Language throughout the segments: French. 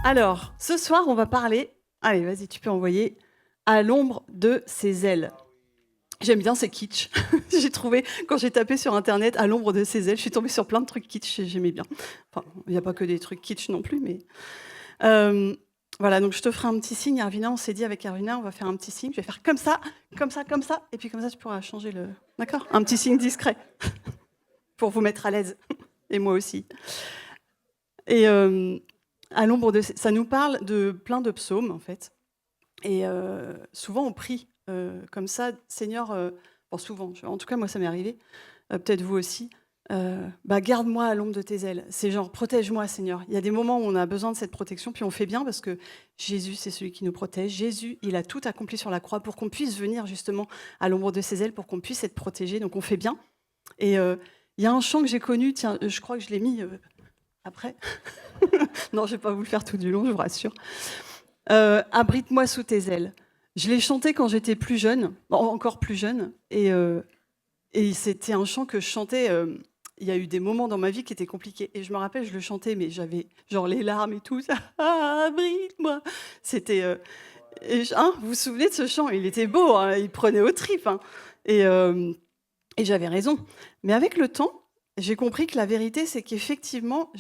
Alors, ce soir, on va parler, allez, vas-y, tu peux envoyer, à l'ombre de ses ailes. J'aime bien, c'est kitsch. J'ai trouvé, quand j'ai tapé sur Internet, à l'ombre de ses ailes, je suis tombée sur plein de trucs kitsch et j'aimais bien. Enfin, il n'y a pas que des trucs kitsch non plus, mais... Euh, voilà, donc je te ferai un petit signe, Arvina, on s'est dit avec Arvina, on va faire un petit signe, je vais faire comme ça, comme ça, comme ça, et puis comme ça, tu pourras changer le... D'accord? Un petit signe discret, pour vous mettre à l'aise, et moi aussi. Et à l'ombre de... Ça nous parle de plein de psaumes, en fait. Et souvent, on prie comme ça, Seigneur, bon, souvent, en tout cas, moi, ça m'est arrivé, peut-être vous aussi, garde-moi à l'ombre de tes ailes. C'est genre, protège-moi, Seigneur. Il y a des moments où on a besoin de cette protection, puis on fait bien parce que Jésus, c'est celui qui nous protège. Jésus, il a tout accompli sur la croix pour qu'on puisse venir justement à l'ombre de ses ailes, pour qu'on puisse être protégé. Donc, on fait bien. Et il y a un chant que j'ai connu, tiens, je crois que je l'ai mis après. Non, je ne vais pas vous le faire tout du long, je vous rassure. Abrite-moi sous tes ailes. Je l'ai chanté quand j'étais plus jeune, encore plus jeune, et c'était un chant que je chantais. Il y a eu des moments dans ma vie qui étaient compliqués, et je me rappelle, je le chantais, mais j'avais genre les larmes et tout. Ça, abrite-moi. C'était. Vous vous souvenez de ce chant? Il était beau, hein, il prenait aux tripes, hein. Et, euh, et j'avais raison. Mais avec le temps, j'ai compris que la vérité, c'est qu'effectivement,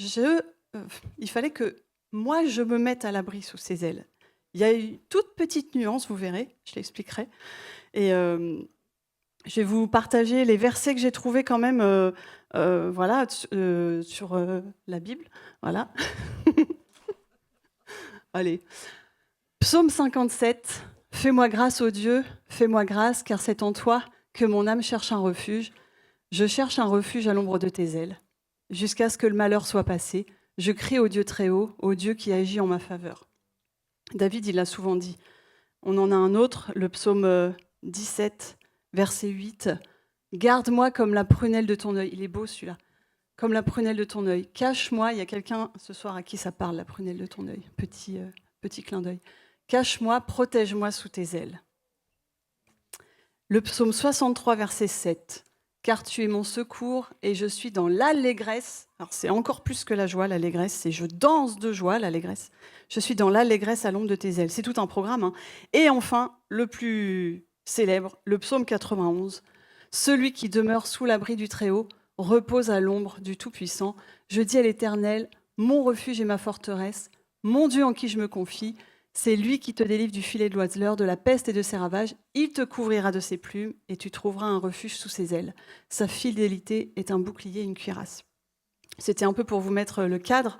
il fallait que moi, je me mette à l'abri sous ses ailes. Il y a une toute petite nuance, vous verrez, je l'expliquerai. Et je vais vous partager les versets que j'ai trouvés quand même voilà, sur la Bible. Voilà. Allez. Psaume 57. Fais-moi grâce, ô Dieu, fais-moi grâce, car c'est en toi que mon âme cherche un refuge. Je cherche un refuge à l'ombre de tes ailes. Jusqu'à ce que le malheur soit passé, je crie au Dieu très haut, au Dieu qui agit en ma faveur. David, il l'a souvent dit. On en a un autre, le psaume 17, verset 8. Garde-moi comme la prunelle de ton œil. Il est beau celui-là. Comme la prunelle de ton œil. Cache-moi. Il y a quelqu'un ce soir à qui ça parle, la prunelle de ton œil. Petit clin d'œil. Cache-moi, protège-moi sous tes ailes. Le psaume 63, verset 7. Car tu es mon secours et je suis dans l'allégresse. Alors c'est encore plus que la joie, l'allégresse, c'est je danse de joie, l'allégresse. Je suis dans l'allégresse à l'ombre de tes ailes. C'est tout un programme, hein. Et enfin, le plus célèbre, le psaume 91. Celui qui demeure sous l'abri du Très-Haut repose à l'ombre du Tout-Puissant. Je dis à l'Éternel, mon refuge et ma forteresse, mon Dieu en qui je me confie. C'est lui qui te délivre du filet de l'oiseleur, de la peste et de ses ravages. Il te couvrira de ses plumes et tu trouveras un refuge sous ses ailes. Sa fidélité est un bouclier et une cuirasse. C'était un peu pour vous mettre le cadre,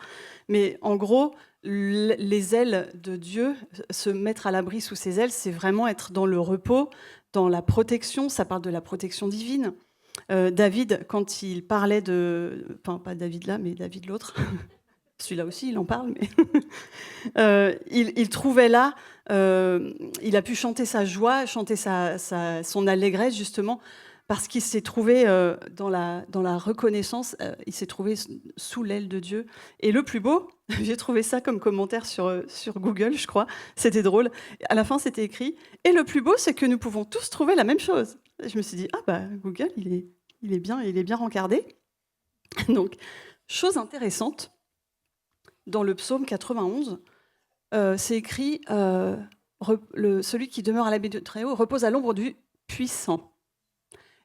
mais en gros, les ailes de Dieu, se mettre à l'abri sous ses ailes, c'est vraiment être dans le repos, dans la protection. Ça parle de la protection divine. David, quand il parlait de... Enfin, pas David là, mais David l'autre. Celui-là aussi, il en parle, mais... il trouvait là, il a pu chanter sa joie, chanter son allégresse, justement, parce qu'il s'est trouvé dans la reconnaissance, il s'est trouvé sous l'aile de Dieu. Et le plus beau, j'ai trouvé ça comme commentaire sur Google, je crois, c'était drôle. À la fin, c'était écrit « Et le plus beau, c'est que nous pouvons tous trouver la même chose ». Je me suis dit « Ah bah, Google, il est bien rencardé ». Donc, chose intéressante, dans le psaume 91, c'est écrit celui qui demeure à l'abri du Très-Haut repose à l'ombre du puissant.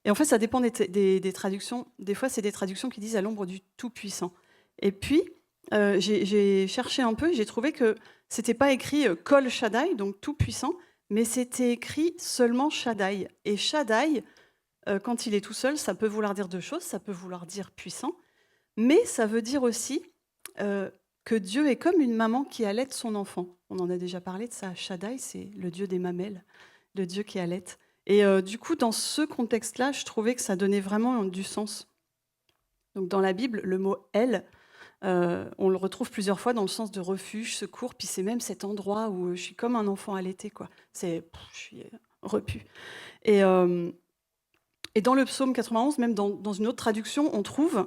Et en fait, ça dépend des traductions. Des fois, c'est des traductions qui disent à l'ombre du tout-puissant. Et puis, j'ai cherché un peu, j'ai trouvé que c'était pas écrit Kol Shaddai, donc tout-puissant, mais c'était écrit seulement Shaddai. Et Shaddai, quand il est tout seul, ça peut vouloir dire deux choses. Ça peut vouloir dire puissant, mais ça veut dire aussi que Dieu est comme une maman qui allaite son enfant. On en a déjà parlé de ça. Shaddai, c'est le dieu des mamelles, le dieu qui allaite. Et du coup, dans ce contexte-là, je trouvais que ça donnait vraiment du sens. Donc, dans la Bible, le mot « elle », on le retrouve plusieurs fois dans le sens de refuge, secours, puis c'est même cet endroit où je suis comme un enfant allaité, quoi. Je suis repu. Et dans le psaume 91, même dans une autre traduction, on trouve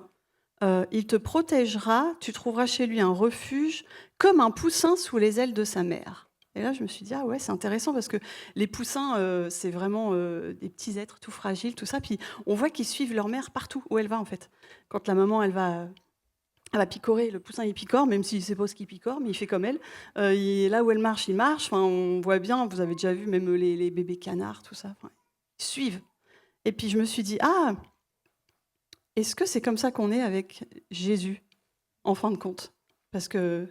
il te protégera, tu trouveras chez lui un refuge, comme un poussin sous les ailes de sa mère. Et là, je me suis dit, ah ouais, c'est intéressant, parce que les poussins, c'est vraiment des petits êtres tout fragiles, tout ça. Puis on voit qu'ils suivent leur mère partout où elle va, en fait. Quand la maman, elle va Elle va picorer, le poussin il picore, même s'il ne sait pas ce qu'il picore, mais il fait comme elle. Là où elle marche, il marche. Enfin, on voit bien, vous avez déjà vu même les bébés canards, tout ça. Enfin, ils suivent. Et puis je me suis dit, ah, est-ce que c'est comme ça qu'on est avec Jésus, en fin de compte? Parce que,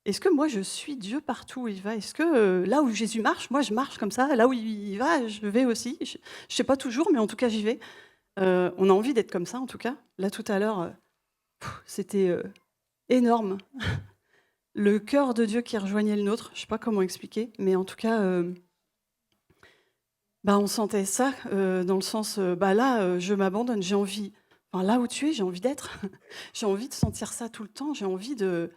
est-ce que moi je suis Dieu partout où il va? Est-ce que là où Jésus marche, moi je marche comme ça? Là où il va, je vais aussi. Je ne sais pas toujours, mais en tout cas j'y vais. On a envie d'être comme ça, en tout cas. Là tout à l'heure, c'était énorme. Le cœur de Dieu qui rejoignait le nôtre, je ne sais pas comment expliquer, mais en tout cas, on sentait ça dans le sens, là, je m'abandonne, j'ai envie, enfin, là où tu es, j'ai envie d'être, j'ai envie de sentir ça tout le temps, j'ai envie d'être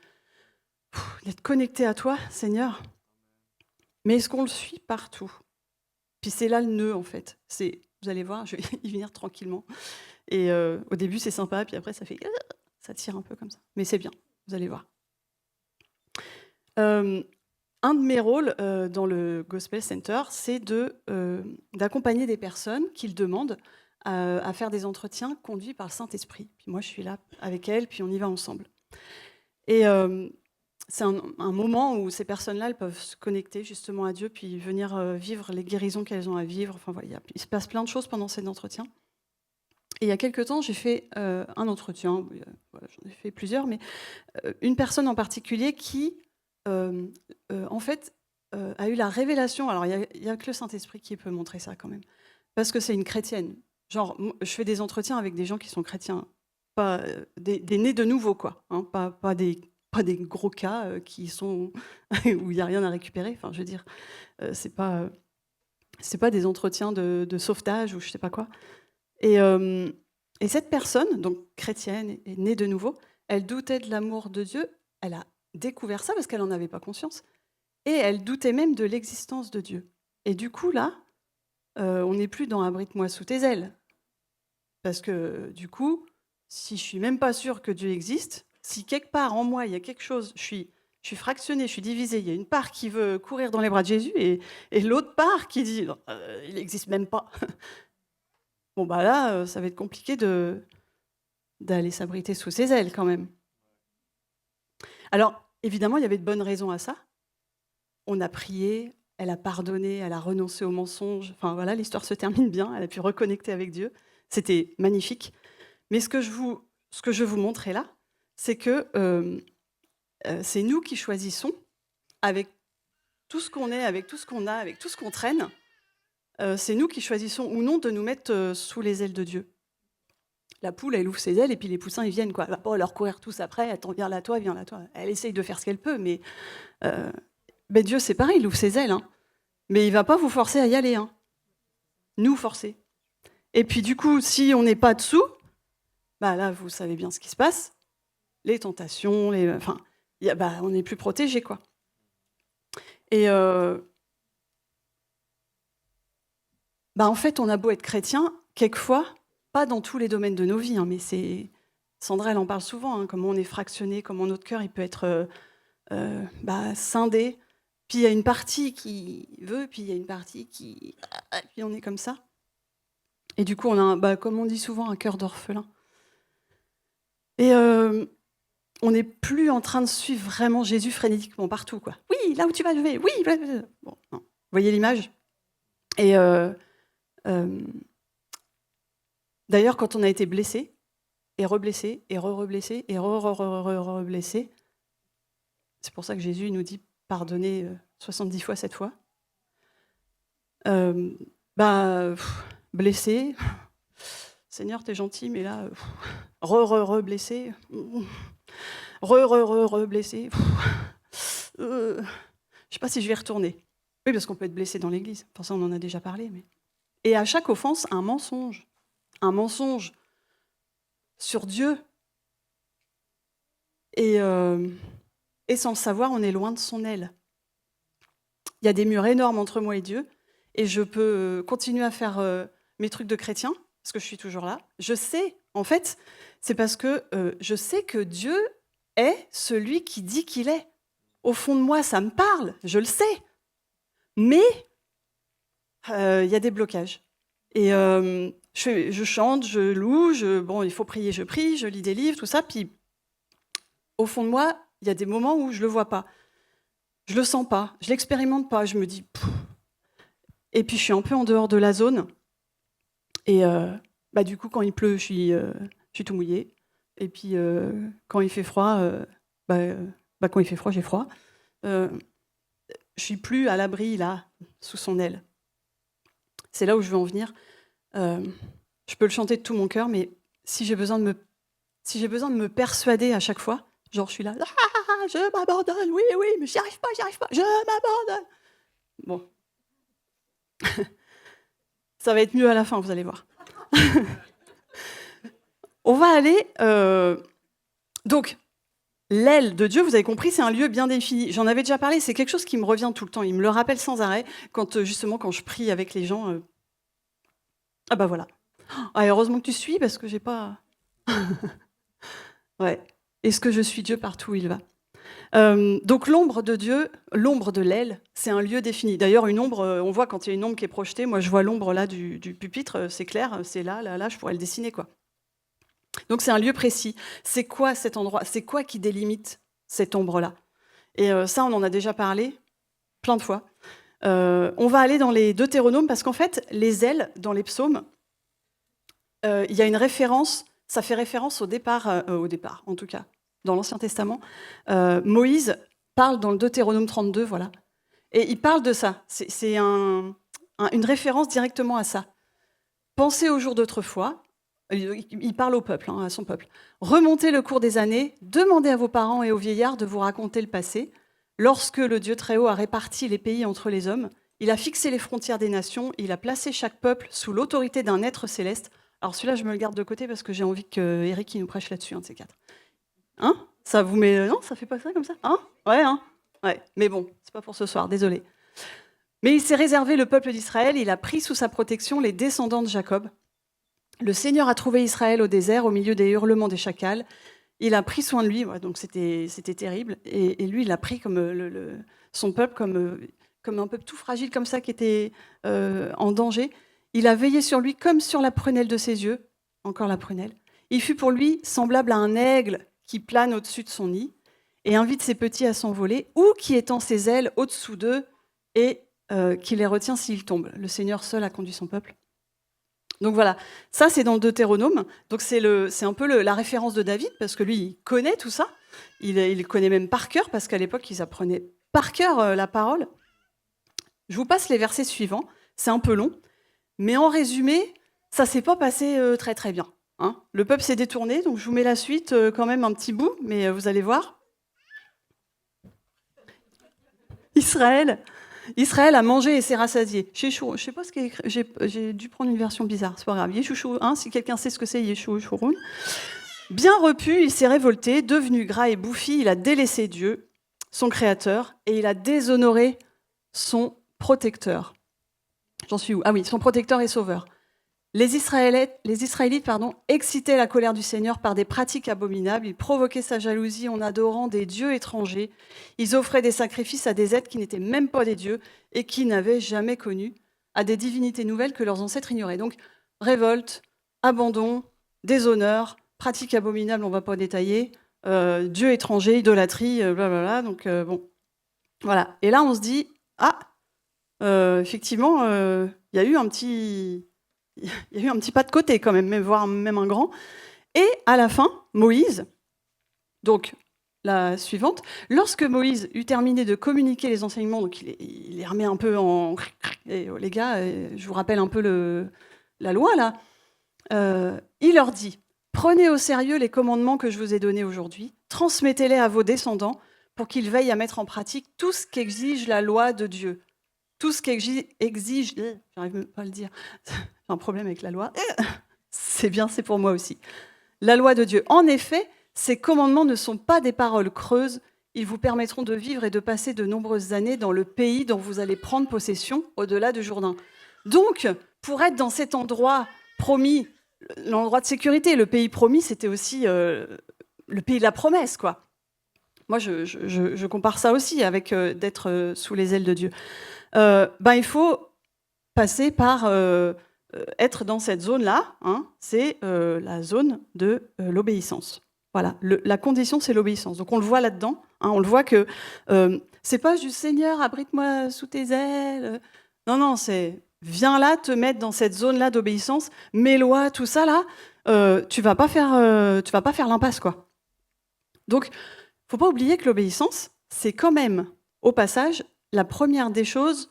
connecté à toi, Seigneur. Mais est-ce qu'on le suit partout? Puis c'est là le nœud, en fait. Vous allez voir, je vais y venir tranquillement. Et au début, c'est sympa, puis après, ça tire un peu comme ça. Mais c'est bien, vous allez voir. Un de mes rôles dans le Gospel Center, c'est d'accompagner des personnes qui le demandent à faire des entretiens conduits par le Saint-Esprit. Puis moi, je suis là avec elles, puis on y va ensemble. Et c'est un moment où ces personnes-là, elles peuvent se connecter justement à Dieu, puis venir vivre les guérisons qu'elles ont à vivre. Enfin, voilà, il se passe plein de choses pendant cet entretien. Et il y a quelques temps, j'ai fait un entretien, j'en ai fait plusieurs, mais une personne en particulier qui, en fait, a eu la révélation. Alors, il y a que le Saint-Esprit qui peut montrer ça quand même, parce que c'est une chrétienne. Genre, je fais des entretiens avec des gens qui sont chrétiens, pas des nés de nouveau, quoi, hein, pas des gros cas qui sont où il n'y a rien à récupérer. Enfin, je veux dire, c'est pas des entretiens de sauvetage ou je sais pas quoi. Et cette personne, donc chrétienne et née de nouveau, elle doutait de l'amour de Dieu. Elle a découvert ça parce qu'elle n'en avait pas conscience. Et elle doutait même de l'existence de Dieu. Et du coup, là, on n'est plus dans abrite-moi sous tes ailes. Parce que du coup, si je suis même pas sûre que Dieu existe, si quelque part en moi, il y a quelque chose, je suis fractionnée, je suis divisée, il y a une part qui veut courir dans les bras de Jésus et l'autre part qui dit il n'existe même pas. Bon, là, ça va être compliqué d'aller s'abriter sous ses ailes quand même. Alors, évidemment, il y avait de bonnes raisons à ça. On a prié, elle a pardonné, elle a renoncé au mensonge. Enfin voilà, l'histoire se termine bien, elle a pu reconnecter avec Dieu. C'était magnifique. Mais ce que je veux vous montrer là, c'est que c'est nous qui choisissons, avec tout ce qu'on est, avec tout ce qu'on a, avec tout ce qu'on traîne, c'est nous qui choisissons ou non de nous mettre sous les ailes de Dieu. La poule, elle ouvre ses ailes et puis les poussins, ils viennent, quoi. Elle va pas leur courir tous après, attends, viens là, toi, viens là, toi. Elle essaye de faire ce qu'elle peut, mais Dieu, c'est pareil, il ouvre ses ailes, hein. Mais il va pas vous forcer à y aller, hein. Nous forcer. Et puis du coup, si on n'est pas dessous, là, vous savez bien ce qui se passe. Les tentations, on n'est plus protégé, quoi. Et en fait, on a beau être chrétien, quelquefois, pas dans tous les domaines de nos vies, hein, mais Sandra, elle en parle souvent, hein, comment on est fractionné, comment notre cœur il peut être scindé. Puis il y a une partie qui veut, puis il y a une partie qui... Puis on est comme ça. Et du coup, on a, comme on dit souvent, un cœur d'orphelin. Et on n'est plus en train de suivre vraiment Jésus frénétiquement partout, quoi. Oui, là où tu vas, je vais. Oui, bon, non. Vous voyez l'image? Et d'ailleurs, quand on a été blessé, et reblessé, et re-reblessé, et re-re-re-re-re-blessé, c'est pour ça que Jésus nous dit pardonner 70 fois 7 fois. Blessé, Seigneur, t'es gentil, mais là, re-re-re-blessé, re-re-re-re-blessé, je sais pas si je vais retourner. Oui, parce qu'on peut être blessé dans l'église, pour ça on en a déjà parlé. Mais... Et à chaque offense, un mensonge sur Dieu. Et sans le savoir, on est loin de son aile. Il y a des murs énormes entre moi et Dieu, et je peux continuer à faire mes trucs de chrétien, parce que je suis toujours là. Je sais, en fait, c'est parce que je sais que Dieu est celui qui dit qu'il est. Au fond de moi, ça me parle, je le sais. Mais il y a des blocages. Et je chante, je loue, il faut prier, je prie, je lis des livres, tout ça, puis au fond de moi, il y a des moments où je le vois pas. Je le sens pas, je l'expérimente pas, je me dis... Pff. Et puis je suis un peu en dehors de la zone. Et du coup, quand il pleut, je suis tout mouillée. Et puis quand il fait froid, quand il fait froid, j'ai froid. Je suis plus à l'abri, là, sous son aile. C'est là où je veux en venir. Je peux le chanter de tout mon cœur, mais si j'ai besoin de me persuader à chaque fois, genre je suis là, ah, je m'abandonne, oui, oui, mais j'y arrive pas, je m'abandonne. Bon. Ça va être mieux à la fin, vous allez voir. On va aller... Donc, l'aile de Dieu, vous avez compris, c'est un lieu bien défini. J'en avais déjà parlé, c'est quelque chose qui me revient tout le temps. Il me le rappelle sans arrêt, quand je prie avec les gens. Ah bah voilà. Ah, heureusement que tu suis, parce que j'ai pas... Ouais. Est-ce que je suis Dieu partout où il va? Donc l'ombre de Dieu, l'ombre de l'aile, c'est un lieu défini. D'ailleurs, une ombre, on voit quand il y a une ombre qui est projetée, moi je vois l'ombre là du pupitre, c'est clair, c'est là, je pourrais le dessiner, quoi. Donc c'est un lieu précis. C'est quoi cet endroit? C'est quoi qui délimite cette ombre-là? Et ça, on en a déjà parlé plein de fois. On va aller dans les Deutéronomes, parce qu'en fait, les ailes, dans les psaumes, il y a une référence, ça fait référence au départ, en tout cas, dans l'Ancien Testament. Moïse parle dans le Deutéronome 32, voilà. Et il parle de ça. C'est une référence directement à ça. Pensez au jour d'autrefois. Il parle au peuple, à son peuple. Remontez le cours des années, demandez à vos parents et aux vieillards de vous raconter le passé. Lorsque le Dieu Très-Haut a réparti les pays entre les hommes, il a fixé les frontières des nations, il a placé chaque peuple sous l'autorité d'un être céleste. Alors celui-là, je me le garde de côté parce que j'ai envie que Eric nous prêche là-dessus, un de ces quatre. Hein? Ça vous met... Non, ça fait pas ça comme ça? Hein? Ouais, hein? Ouais. Mais bon, c'est pas pour ce soir, désolé. Mais il s'est réservé le peuple d'Israël, il a pris sous sa protection les descendants de Jacob. Le Seigneur a trouvé Israël au désert, au milieu des hurlements des chacals. Il a pris soin de lui, ouais, donc c'était terrible. Et lui, il a pris comme son peuple comme un peuple tout fragile comme ça, qui était en danger. Il a veillé sur lui comme sur la prunelle de ses yeux, encore la prunelle. Il fut pour lui semblable à un aigle qui plane au-dessus de son nid et invite ses petits à s'envoler, ou qui étend ses ailes au-dessous d'eux et qui les retient s'ils tombent. Le Seigneur seul a conduit son peuple. Donc voilà, ça c'est dans le Deutéronome. Donc c'est un peu la référence de David, parce que lui, il connaît tout ça. Il connaît même par cœur, parce qu'à l'époque, ils apprenaient par cœur la parole. Je vous passe les versets suivants. C'est un peu long. Mais en résumé, ça ne s'est pas passé très très bien. Hein. Le peuple s'est détourné, donc je vous mets la suite quand même un petit bout, mais vous allez voir. Israël a mangé et s'est rassasié. Je sais pas ce qui est écrit. J'ai dû prendre une version bizarre, c'est pas grave. Yeshua, hein, si quelqu'un sait ce que c'est Yeshua Shurun. Bien repu, il s'est révolté, devenu gras et bouffi, il a délaissé Dieu, son créateur, et il a déshonoré son protecteur. J'en suis où? Ah oui, son protecteur et sauveur. Les Israélites, excitaient la colère du Seigneur par des pratiques abominables. Ils provoquaient sa jalousie en adorant des dieux étrangers. Ils offraient des sacrifices à des êtres qui n'étaient même pas des dieux et qui n'avaient jamais connu, à des divinités nouvelles que leurs ancêtres ignoraient. Donc, révolte, abandon, déshonneur, pratiques abominables, on ne va pas détailler, dieux étrangers, idolâtrie, blablabla. Donc, bon, voilà. Et là, on se dit, effectivement, il y a eu un petit pas de côté quand même, voire même un grand. Et à la fin, Moïse, donc la suivante, lorsque Moïse eut terminé de communiquer les enseignements, donc il les remet un peu en... Et, les gars, je vous rappelle un peu la loi là, il leur dit, prenez au sérieux les commandements que je vous ai donnés aujourd'hui, transmettez-les à vos descendants pour qu'ils veillent à mettre en pratique tout ce qu'exige la loi de Dieu. Tout ce qu'exige... J'arrive même pas à le dire... un problème avec la loi, c'est bien, c'est pour moi aussi. La loi de Dieu. En effet, ces commandements ne sont pas des paroles creuses, ils vous permettront de vivre et de passer de nombreuses années dans le pays dont vous allez prendre possession au-delà du Jourdain. Donc, pour être dans cet endroit promis, l'endroit de sécurité, le pays promis, c'était aussi le pays de la promesse, quoi. Moi, je compare ça aussi avec d'être sous les ailes de Dieu. Il faut passer par... être dans cette zone-là, hein, c'est la zone de l'obéissance. Voilà, la condition, c'est l'obéissance. Donc on le voit là-dedans, hein, on le voit que c'est pas juste Seigneur, abrite-moi sous tes ailes. Non, non, c'est viens là, te mettre dans cette zone-là d'obéissance, mes lois, tout ça là, tu vas pas faire l'impasse, quoi. Donc, faut pas oublier que l'obéissance, c'est quand même, au passage, la première des choses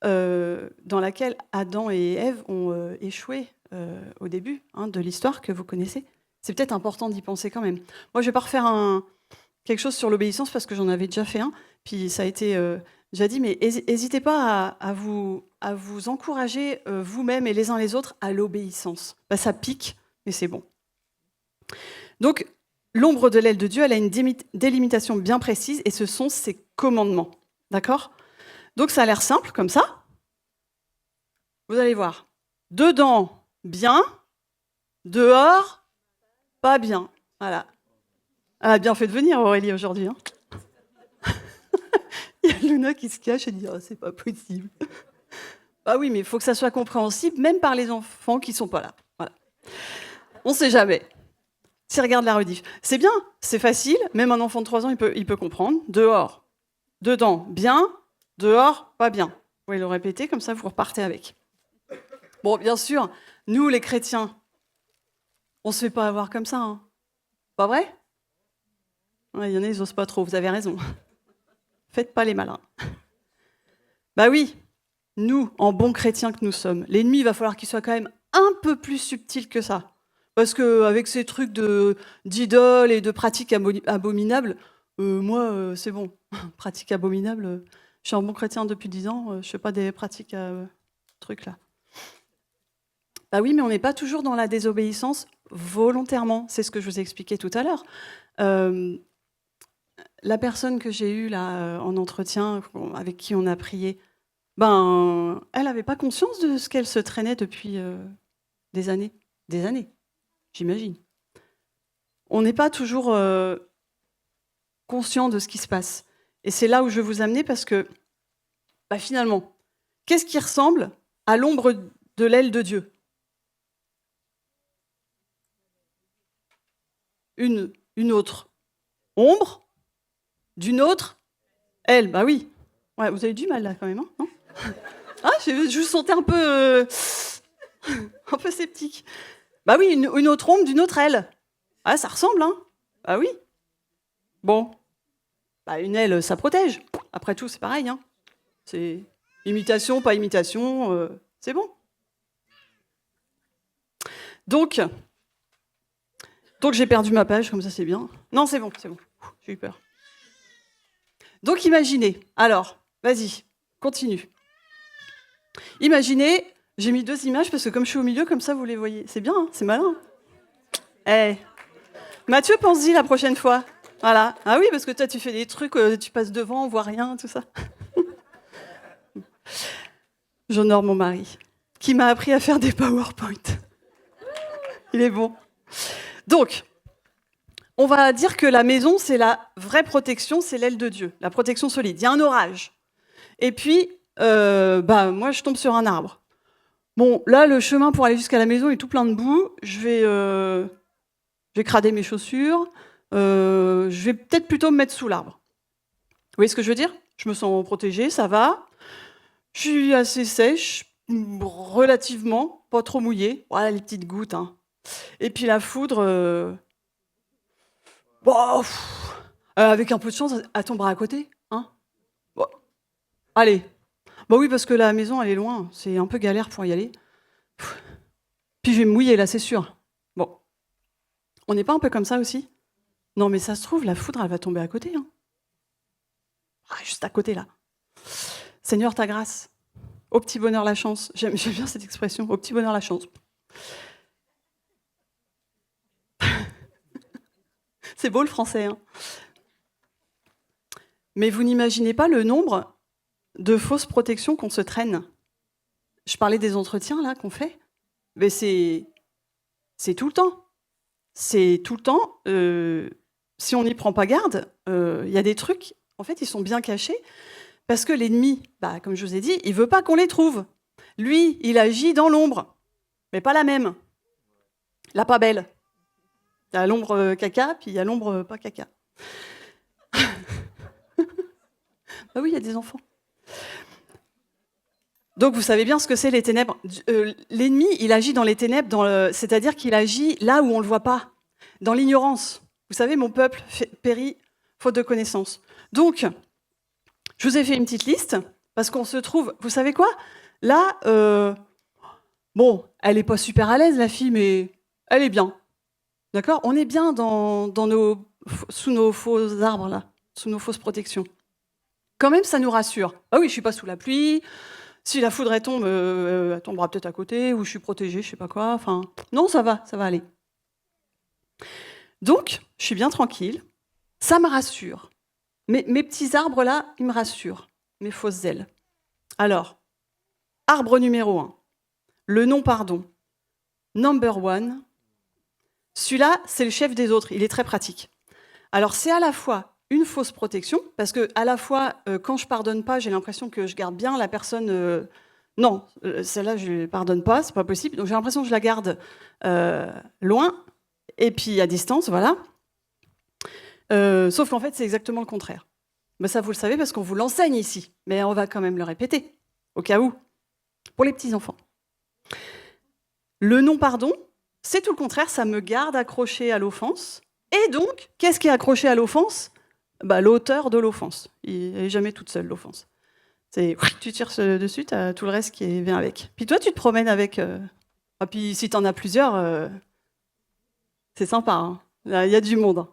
dans laquelle Adam et Ève ont échoué au début de l'histoire que vous connaissez. C'est peut-être important d'y penser quand même. Moi, je vais pas refaire quelque chose sur l'obéissance parce que j'en avais déjà fait un, puis ça a été déjà dit, mais n'hésitez pas à vous encourager vous-même et les uns les autres à l'obéissance. Bah, ça pique, mais c'est bon. Donc, l'ombre de l'aile de Dieu, elle a une délimitation bien précise, et ce sont ses commandements. D'accord ? Donc, ça a l'air simple, comme ça. Vous allez voir. Dedans, bien. Dehors, pas bien. Voilà. Elle a bien fait de venir, Aurélie, aujourd'hui. Hein. Il y a Luna qui se cache et dit « Oh, c'est pas possible. » Bah oui, mais il faut que ça soit compréhensible, même par les enfants qui sont pas là. Voilà. On sait jamais. S'ils regardent la rediff. C'est bien, c'est facile. Même un enfant de 3 ans, il peut comprendre. Dehors, dedans, bien. Dehors, pas bien. Vous pouvez le répéter, comme ça, vous repartez avec. Bon, bien sûr, nous, les chrétiens, on se fait pas avoir comme ça. Hein. Pas vrai ? Ouais, il y en a, ils n'osent pas trop, vous avez raison. Faites pas les malins. Bah oui, nous, en bons chrétiens que nous sommes, l'ennemi, il va falloir qu'il soit quand même un peu plus subtil que ça. Parce qu'avec ces trucs d'idoles et de pratiques abominables, moi, c'est bon. Pratiques abominables, je suis un bon chrétien depuis 10 ans, je ne fais pas des pratiques trucs là. Bah oui, mais on n'est pas toujours dans la désobéissance volontairement. C'est ce que je vous ai expliqué tout à l'heure. La personne que j'ai eue là en entretien, avec qui on a prié, elle n'avait pas conscience de ce qu'elle se traînait depuis des années, j'imagine. On n'est pas toujours conscient de ce qui se passe. Et c'est là où je veux vous amener parce que, finalement, qu'est-ce qui ressemble à l'ombre de l'aile de Dieu ? Une autre ombre d'une autre aile. Bah oui. Ouais, vous avez du mal là quand même, hein, non ? Ah, je vous sentais un peu sceptique. Bah oui, une autre ombre d'une autre aile. Ah, ça ressemble, hein ? Bah oui. Bon. Bah une aile, ça protège. Après tout, c'est pareil, hein. C'est imitation, pas imitation, c'est bon. Donc j'ai perdu ma page, comme ça c'est bien. Non, c'est bon. J'ai eu peur. Donc imaginez, alors, vas-y, continue. Imaginez, j'ai mis 2 images parce que comme je suis au milieu, comme ça vous les voyez. C'est bien, hein, c'est malin. Mathieu, pense-y la prochaine fois. Voilà. Ah oui, parce que toi tu fais des trucs, tu passes devant, on voit rien, tout ça. J'honore mon mari, qui m'a appris à faire des PowerPoint. Il est bon. Donc, on va dire que la maison, c'est la vraie protection, c'est l'aile de Dieu, la protection solide. Il y a un orage. Et puis, moi, je tombe sur un arbre. Bon, là, le chemin pour aller jusqu'à la maison est tout plein de boue. Je vais crader mes chaussures. Je vais peut-être plutôt me mettre sous l'arbre. Vous voyez ce que je veux dire ? Je me sens protégée, ça va. Je suis assez sèche, relativement, pas trop mouillée. Voilà, les petites gouttes. Hein. Et puis la foudre... avec un peu de chance, elle tombera à côté. Hein, bon. Allez. Bah oui, parce que la maison, elle est loin. C'est un peu galère pour y aller. Puis je vais me mouiller, là, c'est sûr. Bon. On n'est pas un peu comme ça aussi ? Non, mais ça se trouve, la foudre, elle va tomber à côté. Hein. Juste à côté, là. Seigneur, ta grâce. Au petit bonheur, la chance. J'aime bien cette expression. Au petit bonheur, la chance. C'est beau, le français. Hein. Mais vous n'imaginez pas le nombre de fausses protections qu'on se traîne. Je parlais des entretiens, là, qu'on fait. Mais c'est tout le temps. C'est tout le temps. Si on n'y prend pas garde, y a des trucs, en fait, ils sont bien cachés. Parce que l'ennemi, comme je vous ai dit, il veut pas qu'on les trouve. Lui, il agit dans l'ombre. Mais pas la même. La pas belle. Il y a l'ombre caca, puis il y a l'ombre pas caca. Ah oui, il y a des enfants. Donc vous savez bien ce que c'est les ténèbres. L'ennemi, il agit dans les ténèbres, c'est-à-dire qu'il agit là où on ne le voit pas, dans l'ignorance. Vous savez, mon peuple périt faute de connaissance. Donc, je vous ai fait une petite liste, parce qu'on se trouve... Vous savez quoi? Là, bon, elle n'est pas super à l'aise, la fille, mais elle est bien. D'accord? On est bien sous nos faux arbres, là, sous nos fausses protections. Quand même, ça nous rassure. Ah oui, je suis pas sous la pluie. Si la foudre elle tombe, elle tombera peut-être à côté, ou je suis protégée, je sais pas quoi. Enfin, non, ça va aller. Donc, je suis bien tranquille. Ça me rassure. Mes petits arbres là, ils me rassurent. Mes fausses ailes. Alors, arbre numéro 1. Le non-pardon. Number 1. Celui-là, c'est le chef des autres. Il est très pratique. Alors, c'est à la fois une fausse protection, parce que à la fois, quand je pardonne pas, j'ai l'impression que je garde bien la personne. Non, celle-là, je ne pardonne pas, c'est pas possible. Donc j'ai l'impression que je la garde loin, et puis à distance, voilà. Sauf qu'en fait, c'est exactement le contraire. Mais ça, vous le savez, parce qu'on vous l'enseigne ici. Mais on va quand même le répéter, au cas où, pour les petits-enfants. Le non-pardon, c'est tout le contraire, ça me garde accroché à l'offense. Et donc, qu'est-ce qui est accroché à l'offense? L'auteur de l'offense. Elle n'est jamais toute seule, l'offense. Tu tires dessus, tu as tout le reste qui vient avec. Puis toi, tu te promènes avec... Ah, puis si tu en as plusieurs, c'est sympa. Hein. Il y a du monde. Hein.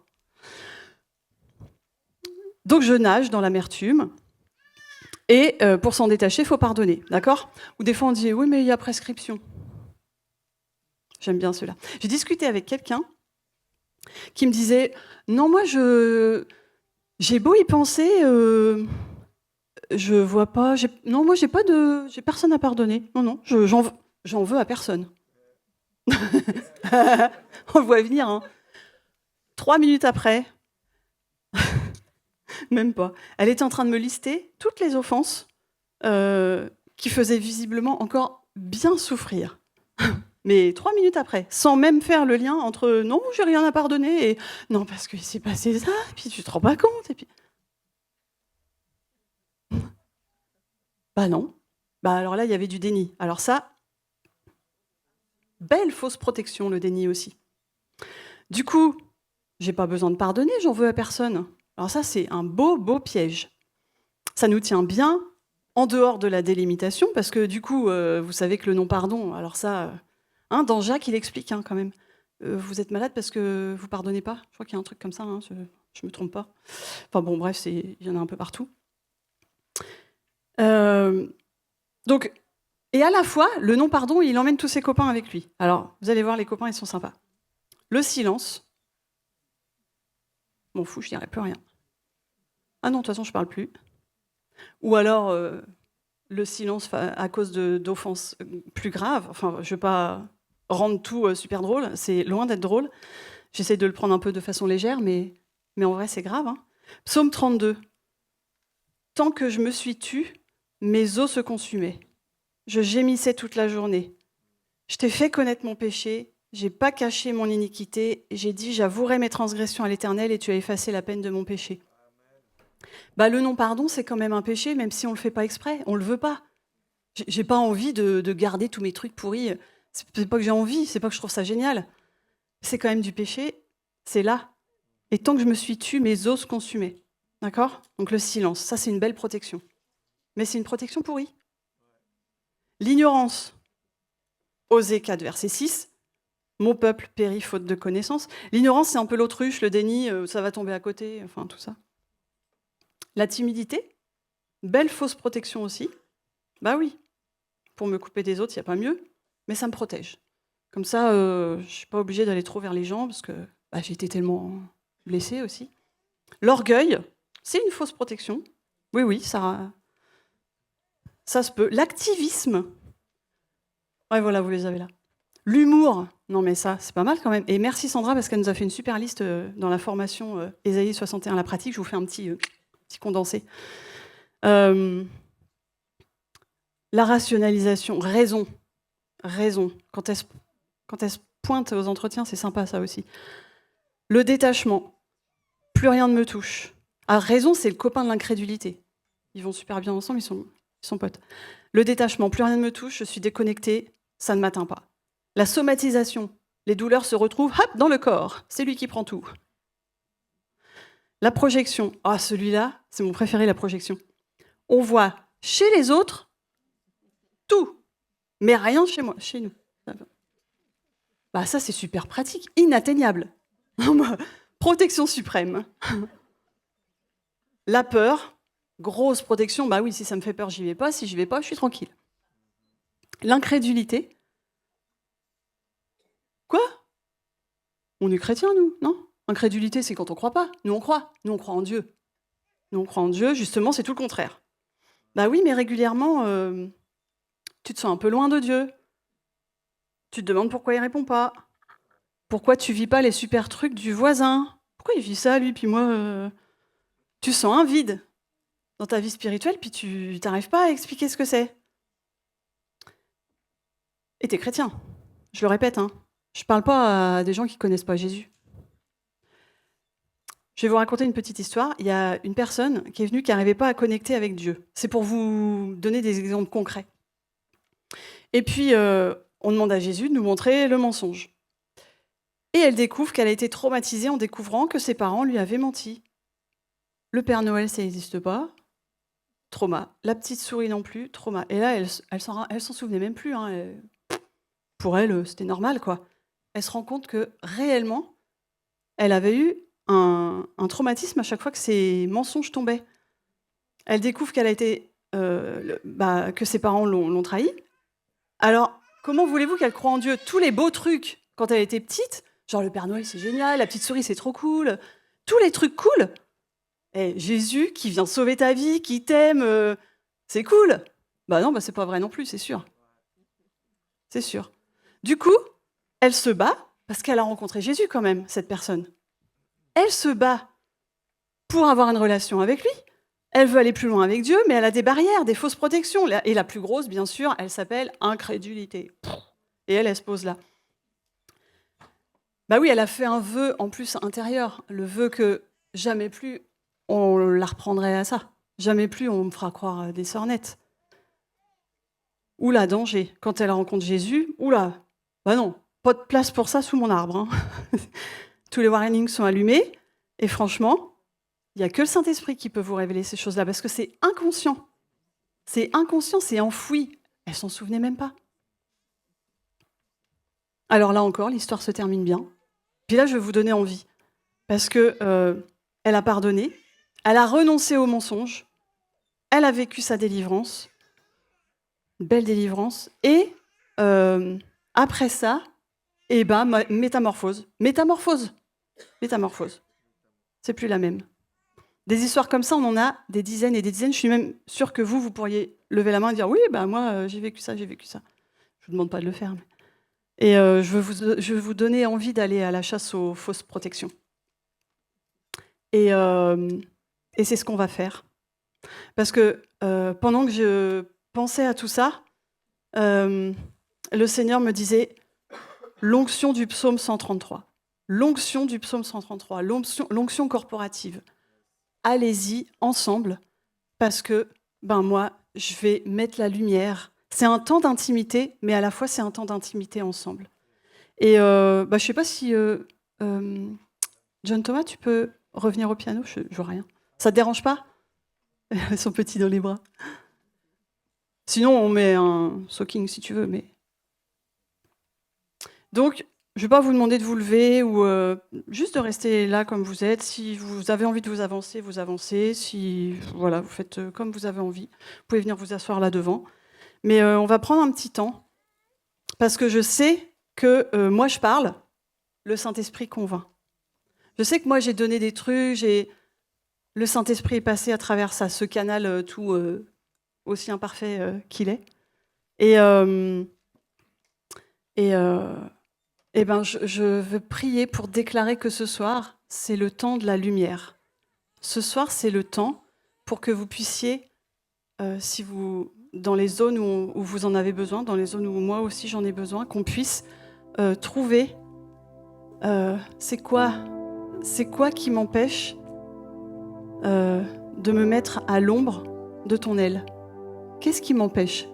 Donc je nage dans l'amertume. Et pour s'en détacher, il faut pardonner. D'accord? Ou des fois, on dit, oui, mais il y a prescription. J'aime bien cela. J'ai discuté avec quelqu'un qui me disait, non, moi, j'ai beau y penser... je vois pas. Non, moi, j'ai personne à pardonner. Non, j'en veux à personne. On le voit venir. Hein. 3 minutes après, même pas. Elle était en train de me lister toutes les offenses qui faisaient visiblement encore bien souffrir. Mais 3 minutes après, sans même faire le lien entre non, j'ai rien à pardonner et non, parce qu'il s'est passé ça, et puis tu te rends pas compte. Et puis... Bah non. Bah alors là, il y avait du déni. Alors ça, belle fausse protection, le déni aussi. Du coup, j'ai pas besoin de pardonner, j'en veux à personne. Alors ça, c'est un beau piège. Ça nous tient bien en dehors de la délimitation, parce que du coup, vous savez que le non-pardon, alors ça, dans Jacques, il explique quand même. Vous êtes malade parce que vous pardonnez pas? Je crois qu'il y a un truc comme ça, je me trompe pas. Enfin bon, bref, il y en a un peu partout. Donc, et à la fois, le non-pardon, il emmène tous ses copains avec lui. Alors, vous allez voir, les copains, ils sont sympas. Le silence, m'en fous, je dirais plus rien. Ah non, de toute façon, je parle plus. Ou alors, le silence à cause d'offenses plus graves. Enfin, je ne vais pas rendre tout super drôle, c'est loin d'être drôle. J'essaie de le prendre un peu de façon légère, mais en vrai, c'est grave. Hein. Psaume 32. Tant que je me suis tue, mes os se consumaient. Je gémissais toute la journée. Je t'ai fait connaître mon péché, j'ai pas caché mon iniquité, j'ai dit j'avouerai mes transgressions à l'Éternel et tu as effacé la peine de mon péché. Le non-pardon, c'est quand même un péché, même si on le fait pas exprès, on le veut pas. J'ai pas envie de garder tous mes trucs pourris. C'est pas que j'ai envie, c'est pas que je trouve ça génial. C'est quand même du péché, c'est là. Et tant que je me suis tue, mes os se consumaient. D'accord? Donc le silence, ça c'est une belle protection. Mais c'est une protection pourrie. L'ignorance. Osée 4, verset 6. Mon peuple périt faute de connaissance. L'ignorance, c'est un peu l'autruche, le déni, ça va tomber à côté, enfin tout ça. La timidité, belle fausse protection aussi. Bah oui, pour me couper des autres, il n'y a pas mieux, mais ça me protège. Comme ça, je ne suis pas obligée d'aller trop vers les gens, parce que j'ai été tellement blessée aussi. L'orgueil, c'est une fausse protection. Oui, ça se peut. L'activisme, ouais, voilà, vous les avez là. L'humour, non mais ça, c'est pas mal quand même. Et merci Sandra, parce qu'elle nous a fait une super liste dans la formation Ésaïe 61 à la pratique. Je vous fais un petit condensé. La rationalisation, raison. Quand elle se pointe aux entretiens, c'est sympa ça aussi. Le détachement, plus rien ne me touche. Ah, raison, c'est le copain de l'incrédulité. Ils vont super bien ensemble, ils sont potes. Le détachement, plus rien ne me touche, je suis déconnectée, ça ne m'atteint pas. La somatisation, les douleurs se retrouvent hop, dans le corps, c'est lui qui prend tout. La projection, ah celui-là, c'est mon préféré, la projection. On voit chez les autres tout, mais rien chez moi, chez nous. Bah ça c'est super pratique, inatteignable. Protection suprême. La peur, grosse protection, bah oui, si ça me fait peur, j'y vais pas, si j'y vais pas, je suis tranquille. L'incrédulité. Quoi? On est chrétiens, nous, non? Incrédulité, c'est quand on croit pas. Nous, on croit. Nous, on croit en Dieu. Nous, on croit en Dieu, justement, c'est tout le contraire. Bah oui, mais régulièrement, tu te sens un peu loin de Dieu. Tu te demandes pourquoi il répond pas. Pourquoi tu vis pas les super trucs du voisin? Pourquoi il vit ça, lui, puis moi... Tu sens un vide dans ta vie spirituelle, puis tu n'arrives pas à expliquer ce que c'est. Et t'es chrétien. Je le répète, hein. Je parle pas à des gens qui connaissent pas Jésus. Je vais vous raconter une petite histoire. Il y a une personne qui est venue qui n'arrivait pas à connecter avec Dieu. C'est pour vous donner des exemples concrets. Et puis, on demande à Jésus de nous montrer le mensonge. Et elle découvre qu'elle a été traumatisée en découvrant que ses parents lui avaient menti. Le Père Noël, ça n'existe pas. Trauma. La petite souris non plus. Trauma. Et là, elle s'en souvenait même plus. Hein. Pour elle, c'était normal, quoi. Elle se rend compte que, réellement, elle avait eu un traumatisme à chaque fois que ses mensonges tombaient. Elle découvre qu'elle a été, que ses parents l'ont trahie. Alors, comment voulez-vous qu'elle croie en Dieu? Tous les beaux trucs, quand elle était petite, genre le Père Noël, c'est génial, la petite souris, c'est trop cool, tous les trucs cool. Et Jésus qui vient sauver ta vie, qui t'aime, c'est cool. Bah non, c'est pas vrai non plus, c'est sûr. C'est sûr. Du coup, elle se bat, parce qu'elle a rencontré Jésus quand même, cette personne. Elle se bat pour avoir une relation avec lui. Elle veut aller plus loin avec Dieu, mais elle a des barrières, des fausses protections. Et la plus grosse, bien sûr, elle s'appelle incrédulité. Et elle se pose là. Bah oui, elle a fait un vœu en plus intérieur. Le vœu que jamais plus on la reprendrait à ça. Jamais plus on me fera croire des sornettes. Oula, danger. Quand elle rencontre Jésus, oula, bah non, pas de place pour ça sous mon arbre. Hein. Tous les warnings sont allumés. Et franchement, il n'y a que le Saint-Esprit qui peut vous révéler ces choses-là, parce que c'est inconscient. C'est inconscient, c'est enfoui. Elle s'en souvenait même pas. Alors là encore, l'histoire se termine bien. Puis là, je vais vous donner envie. Parce que elle a pardonné, elle a renoncé au mensonge, elle a vécu sa délivrance, une belle délivrance, et après ça, métamorphose. Métamorphose. C'est plus la même. Des histoires comme ça, on en a des dizaines et des dizaines. Je suis même sûre que vous pourriez lever la main et dire « Oui, moi, j'ai vécu ça. » Je ne vous demande pas de le faire. Mais... Et je veux vous donner envie d'aller à la chasse aux fausses protections. Et c'est ce qu'on va faire. Parce que pendant que je pensais à tout ça, le Seigneur me disait « L'onction du psaume 133. L'onction du psaume 133. L'onction corporative. Allez-y ensemble, parce que moi, je vais mettre la lumière. C'est un temps d'intimité, mais à la fois, c'est un temps d'intimité ensemble. Et je ne sais pas si... John Thomas, tu peux revenir au piano? Je vois rien. Ça te dérange pas? Son petit dans les bras. Sinon, on met un soaking si tu veux. Mais... Donc, je ne vais pas vous demander de vous lever ou juste de rester là comme vous êtes. Si vous avez envie de vous avancer, vous avancez. Si voilà, vous faites comme vous avez envie. Vous pouvez venir vous asseoir là devant. Mais on va prendre un petit temps parce que je sais que moi je parle, le Saint-Esprit convainc. Je sais que moi j'ai donné des trucs, le Saint-Esprit est passé à travers ça, ce canal tout aussi imparfait qu'il est. Et je veux prier pour déclarer que ce soir, c'est le temps de la lumière. Ce soir, c'est le temps pour que vous puissiez, si vous, dans les zones où vous en avez besoin, dans les zones où moi aussi j'en ai besoin, qu'on puisse trouver c'est quoi c'est quoi qui m'empêche de me mettre à l'ombre de ton aile? Qu'est-ce qui m'empêche?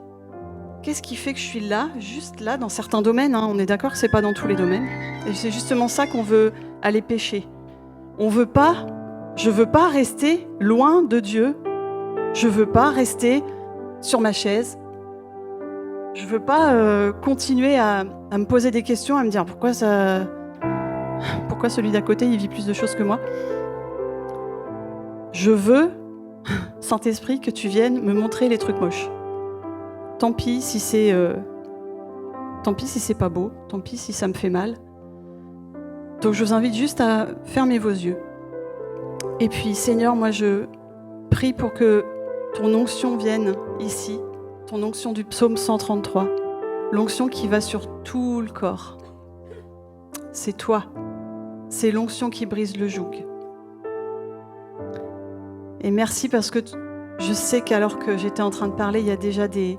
Qu'est-ce qui fait que je suis là, juste là, dans certains domaines, hein, on est d'accord que c'est pas dans tous les domaines. Et c'est justement ça qu'on veut aller pêcher. Je veux pas rester loin de Dieu. Je veux pas rester sur ma chaise. Je veux pas continuer à me poser des questions, à me dire pourquoi celui d'à côté il vit plus de choses que moi. Je veux, Saint-Esprit, que tu viennes me montrer les trucs moches. Tant pis si c'est pas beau, tant pis si ça me fait mal. Donc je vous invite juste à fermer vos yeux. Et puis Seigneur, moi je prie pour que ton onction vienne ici, ton onction du psaume 133, l'onction qui va sur tout le corps. C'est toi, c'est l'onction qui brise le joug. Et merci parce que je sais qu'alors que j'étais en train de parler, il y a déjà des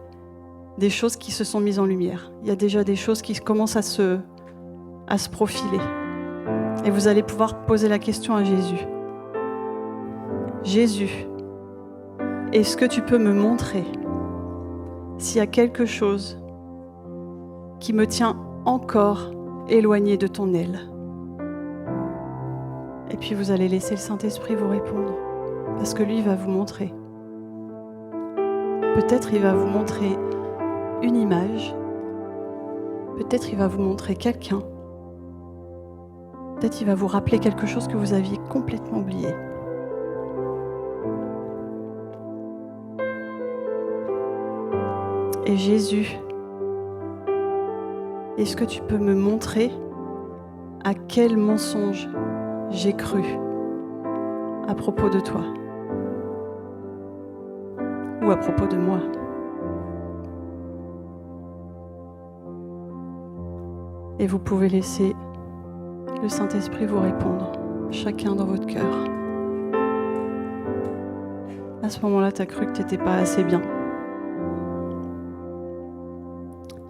choses qui se sont mises en lumière. Il y a déjà des choses qui commencent à se profiler. Et vous allez pouvoir poser la question à Jésus. Jésus, est-ce que tu peux me montrer s'il y a quelque chose qui me tient encore éloigné de ton aile? Et puis vous allez laisser le Saint-Esprit vous répondre, parce que lui, il va vous montrer. Peut-être il va vous montrer une image, peut-être il va vous montrer quelqu'un, peut-être il va vous rappeler quelque chose que vous aviez complètement oublié. Et Jésus, est-ce que tu peux me montrer à quel mensonge j'ai cru à propos de toi ou à propos de moi? Et vous pouvez laisser le Saint-Esprit vous répondre, chacun dans votre cœur. À ce moment-là, tu as cru que tu n'étais pas assez bien.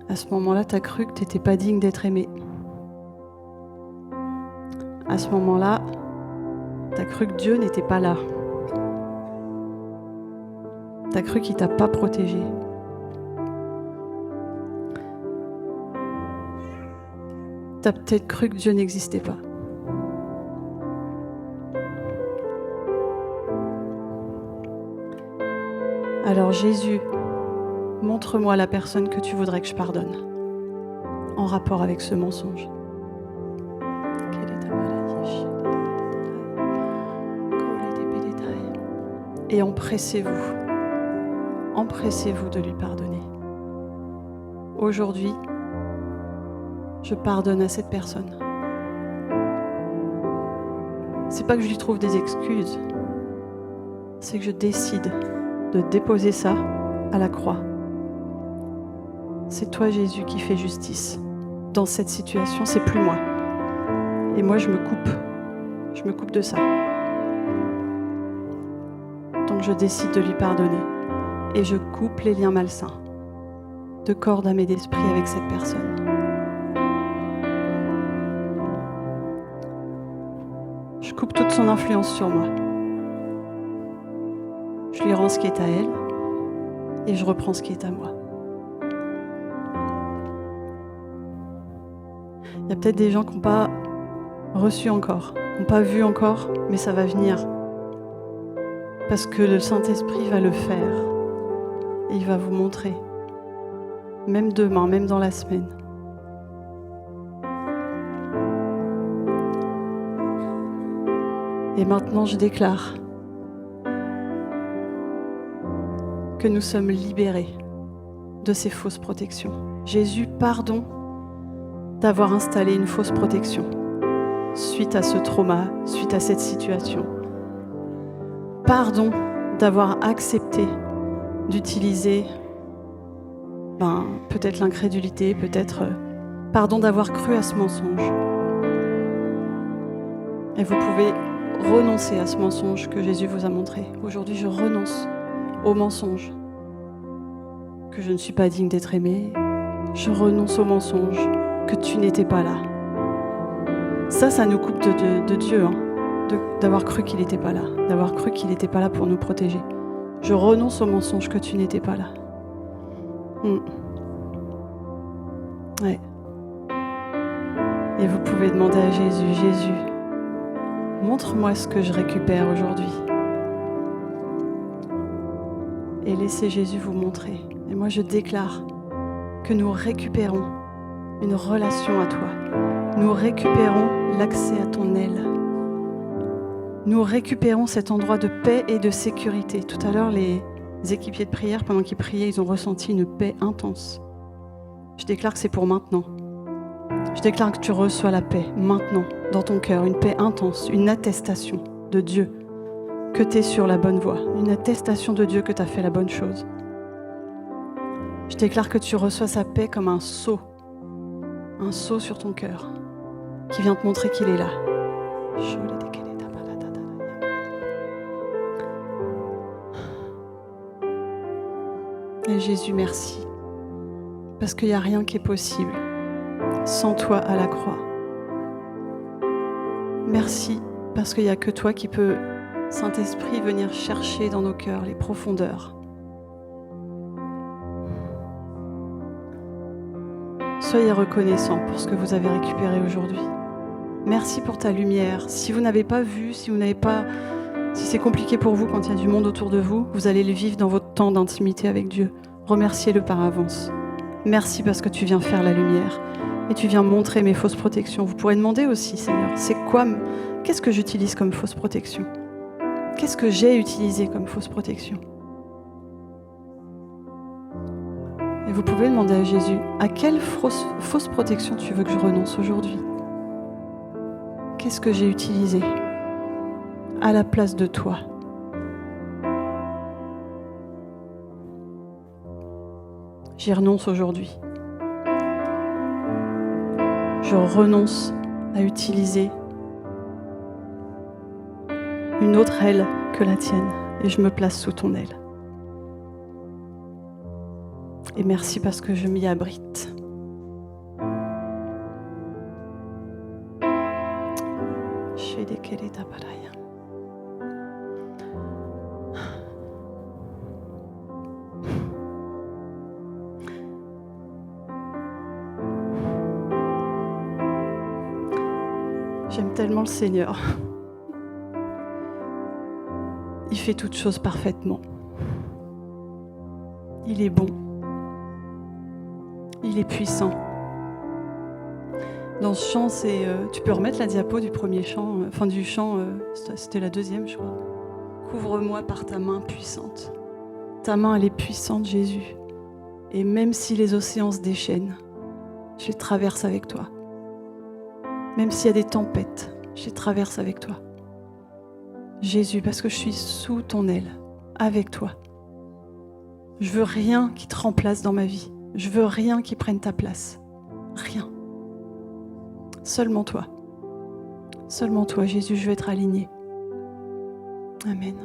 À ce moment-là, tu as cru que tu n'étais pas digne d'être aimé. À ce moment-là, tu as cru que Dieu n'était pas là. Tu as cru qu'il ne t'a pas protégé. Tu as peut-être cru que Dieu n'existait pas. Alors Jésus, montre-moi la personne que tu voudrais que je pardonne en rapport avec ce mensonge. Et empressez-vous de lui pardonner. Aujourd'hui, je pardonne à cette personne. C'est pas que je lui trouve des excuses, c'est que je décide de déposer ça à la croix. C'est toi, Jésus, qui fais justice. Dans cette situation, c'est plus moi. Et moi, je me coupe de ça. Donc je décide de lui pardonner. Et je coupe les liens malsains de corps, d'âme et d'esprit avec cette personne. Je coupe toute son influence sur moi. Je lui rends ce qui est à elle et je reprends ce qui est à moi. Il y a peut-être des gens qui n'ont pas reçu encore, qui n'ont pas vu encore, mais ça va venir. Parce que le Saint-Esprit va le faire. Et il va vous montrer. Même demain, même dans la semaine. Et maintenant, je déclare que nous sommes libérés de ces fausses protections. Jésus, pardon d'avoir installé une fausse protection suite à ce trauma, suite à cette situation. Pardon d'avoir accepté d'utiliser peut-être l'incrédulité, peut-être pardon d'avoir cru à ce mensonge. Et vous pouvez renoncer à ce mensonge que Jésus vous a montré. Aujourd'hui, je renonce au mensonge que je ne suis pas digne d'être aimé. Je renonce au mensonge que tu n'étais pas là. Ça nous coupe de Dieu. d'avoir cru qu'il n'était pas là, d'avoir cru qu'il n'était pas là pour nous protéger. Je renonce au mensonge que tu n'étais pas là. Ouais. Et vous pouvez demander à Jésus, Jésus, montre-moi ce que je récupère aujourd'hui. Et laissez Jésus vous montrer. Et moi, je déclare que nous récupérons une relation à toi. Nous récupérons l'accès à ton aile. Nous récupérons cet endroit de paix et de sécurité. Tout à l'heure, les équipiers de prière, pendant qu'ils priaient, ils ont ressenti une paix intense. Je déclare que c'est pour maintenant. Je déclare que tu reçois la paix maintenant, dans ton cœur, une paix intense, une attestation de Dieu que tu es sur la bonne voie, une attestation de Dieu que tu as fait la bonne chose. Je déclare que tu reçois sa paix comme un sceau sur ton cœur, qui vient te montrer qu'il est là. Et Jésus, merci, parce qu'il n'y a rien qui est possible sans toi à la croix. Merci, parce qu'il n'y a que toi qui peux, Saint-Esprit, venir chercher dans nos cœurs les profondeurs. Soyez reconnaissants pour ce que vous avez récupéré aujourd'hui. Merci pour ta lumière. Si vous n'avez pas vu, si c'est compliqué pour vous quand il y a du monde autour de vous, vous allez le vivre dans votre temps d'intimité avec Dieu. Remerciez-le par avance. Merci parce que tu viens faire la lumière et tu viens montrer mes fausses protections. Vous pourrez demander aussi, Seigneur, qu'est-ce que j'utilise comme fausse protection? Qu'est-ce que j'ai utilisé comme fausse protection? Et vous pouvez demander à Jésus, à quelle fausse protection tu veux que je renonce aujourd'hui? Qu'est-ce que j'ai utilisé à la place de toi? J'y renonce aujourd'hui. Je renonce à utiliser une autre aile que la tienne et je me place sous ton aile. Et merci parce que je m'y abrite. J'aime tellement le Seigneur. Il fait toutes choses parfaitement. Il est bon. Il est puissant. Dans ce chant, tu peux remettre la diapo du premier chant, du chant, c'était la deuxième, je crois. Couvre-moi par ta main puissante. Ta main, elle est puissante, Jésus. Et même si les océans se déchaînent, je les traverse avec toi. Même s'il y a des tempêtes, je les traverse avec toi. Jésus, parce que je suis sous ton aile, avec toi. Je veux rien qui te remplace dans ma vie. Je veux rien qui prenne ta place. Rien. Seulement toi. Seulement toi, Jésus, je veux être aligné. Amen.